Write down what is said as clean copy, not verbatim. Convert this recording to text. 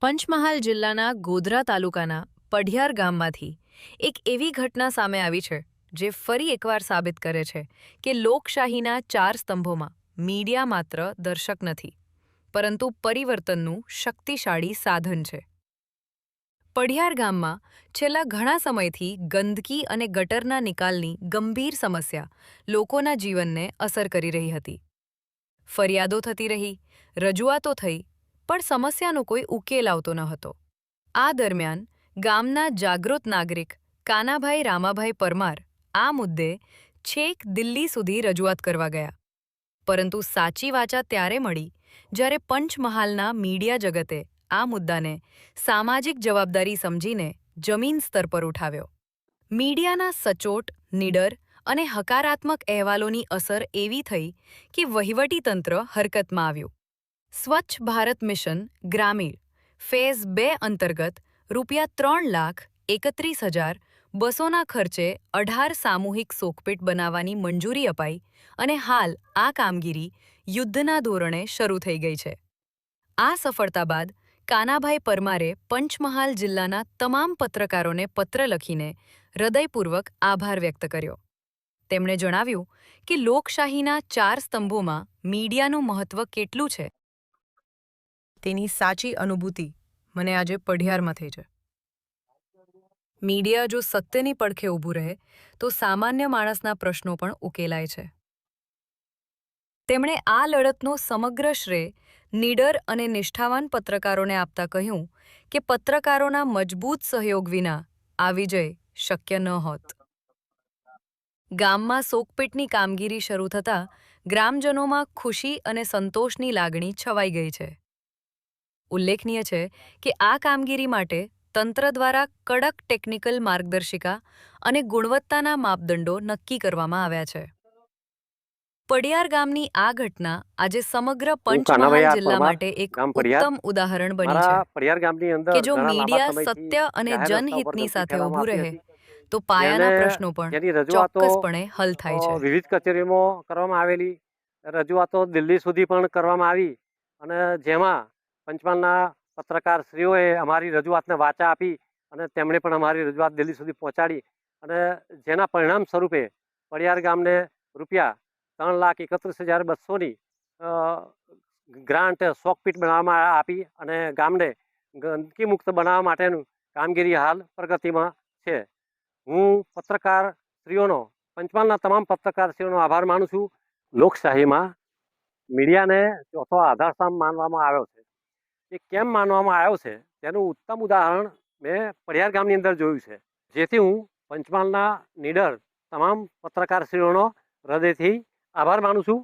પંચમહાલ જિલ્લાના ગોધરા તાલુકાના પઢિયાર ગામમાંથી એક એવી ઘટના સામે આવી છે જે ફરી એકવાર સાબિત કરે છે કે લોકશાહીના ચાર સ્તંભોમાં મીડિયા માત્ર દર્શક નથી, પરંતુ પરિવર્તનનું શક્તિશાળી સાધન છે. પઢિયાર ગામમાં છેલ્લા ઘણા સમયથી ગંદકી અને ગટરના નિકાલની ગંભીર સમસ્યા લોકોના જીવનને અસર કરી રહી હતી. ફરિયાદો થતી રહી, રજૂઆતો થઈ, પણ સમસ્યાનો કોઈ ઉકેલ આવતો ન હતો. આ દરમિયાન ગામના જાગૃત નાગરિક કાનાભાઈ રામાભાઈ પરમાર આ મુદ્દે છેક દિલ્હી સુધી રજૂઆત કરવા ગયા. પરંતુ સાચી વાચા ત્યારે મળી જ્યારે પંચમહાલના મીડિયા જગતે આ મુદ્દાને સામાજિક જવાબદારી સમજીને જમીન સ્તર પર ઉઠાવ્યો. મીડિયાના સચોટ, નીડર અને હકારાત્મક અહેવાલોની અસર એવી થઈ કે વહીવટીતંત્ર હરકતમાં આવ્યું. સ્વચ્છ ભારત મિશન ગ્રામીણ ફેઝ 2 અંતર્ગત ₹3,31,200ના ખર્ચે 18 સામૂહિક શોકપીટ બનાવવાની મંજૂરી અપાઈ અને હાલ આ કામગીરી યુદ્ધના ધોરણે શરૂ થઈ ગઈ છે. આ સફળતા બાદ કાનાભાઈ પરમારે પંચમહાલ જિલ્લાના તમામ પત્રકારોને પત્ર લખીને હૃદયપૂર્વક આભાર વ્યક્ત કર્યો. તેમણે જણાવ્યું કે લોકશાહીના ચાર સ્તંભોમાં મીડિયાનું મહત્વ કેટલું છે તેની સાચી અનુભૂતિ મને આજે પઢિયારમાં થઈ છે. મીડિયા જો સત્યની પડખે ઊભું રહે તો સામાન્ય માણસના પ્રશ્નો પણ ઉકેલાય છે. તેમણે આ લડતનો સમગ્ર શ્રેય નીડર અને નિષ્ઠાવાન પત્રકારોને આપતા કહ્યું કે પત્રકારોના મજબૂત સહયોગ વિના આ વિજય શક્ય ન હોત. ગામમાં શોકપીટની કામગીરી શરૂ થતાં ગ્રામજનોમાં ખુશી અને સંતોષની લાગણી છવાઈ ગઈ છે. ઉલ્લેખનીય છે કે આ કામગીરી માટે તંત્ર દ્વારા કડક ટેકનિકલ માર્ગદર્શિકા અને ગુણવત્તાના માપદંડો નક્કી કરવામાં આવ્યા છે. પઢિયાર ગામની આ ઘટના આજે સમગ્ર પંચમહાલ જિલ્લા માટે એક ઉત્તમ ઉદાહરણ બની છે કે જો મીડિયા સત્ય અને જનહિતની સાથે ઊભું રહે તો પાયાના પ્રશ્નો પણ ચોક્કસપણે હલ થાય છે. વિવિધ કચેરીઓમાં કરવામાં આવેલી રજૂઆતો દિલ્હી સુધી પણ કરવામાં આવી અને જેમાં પંચમહાલના પત્રકારશ્રીઓએ અમારી રજૂઆતને વાચા આપી અને તેમણે પણ અમારી રજૂઆત દિલ્હી સુધી પહોંચાડી અને જેના પરિણામ સ્વરૂપે પઢિયાર ગામને ₹3,31,200ની ગ્રાન્ટ શોકપીટ બનાવવામાં આપી અને ગામને ગંદકી મુક્ત બનાવવા માટેનું કામગીરી હાલ પ્રગતિમાં છે. હું પત્રકારશ્રીઓનો પંચમહાલના તમામ પત્રકારશ્રીઓનો આભાર માનું છું. લોકશાહીમાં મીડિયાને ચોથો આધારસ્તંભ માનવામાં આવ્યો છે. એ કેમ માનવામાં આવ્યો છે તેનું ઉત્તમ ઉદાહરણ મેં પઢિયાર ગામની અંદર જોયું છે. જેથી હું પંચમહાલના નીડર તમામ પત્રકારશ્રીઓનો હૃદયથી આભાર માનું છું.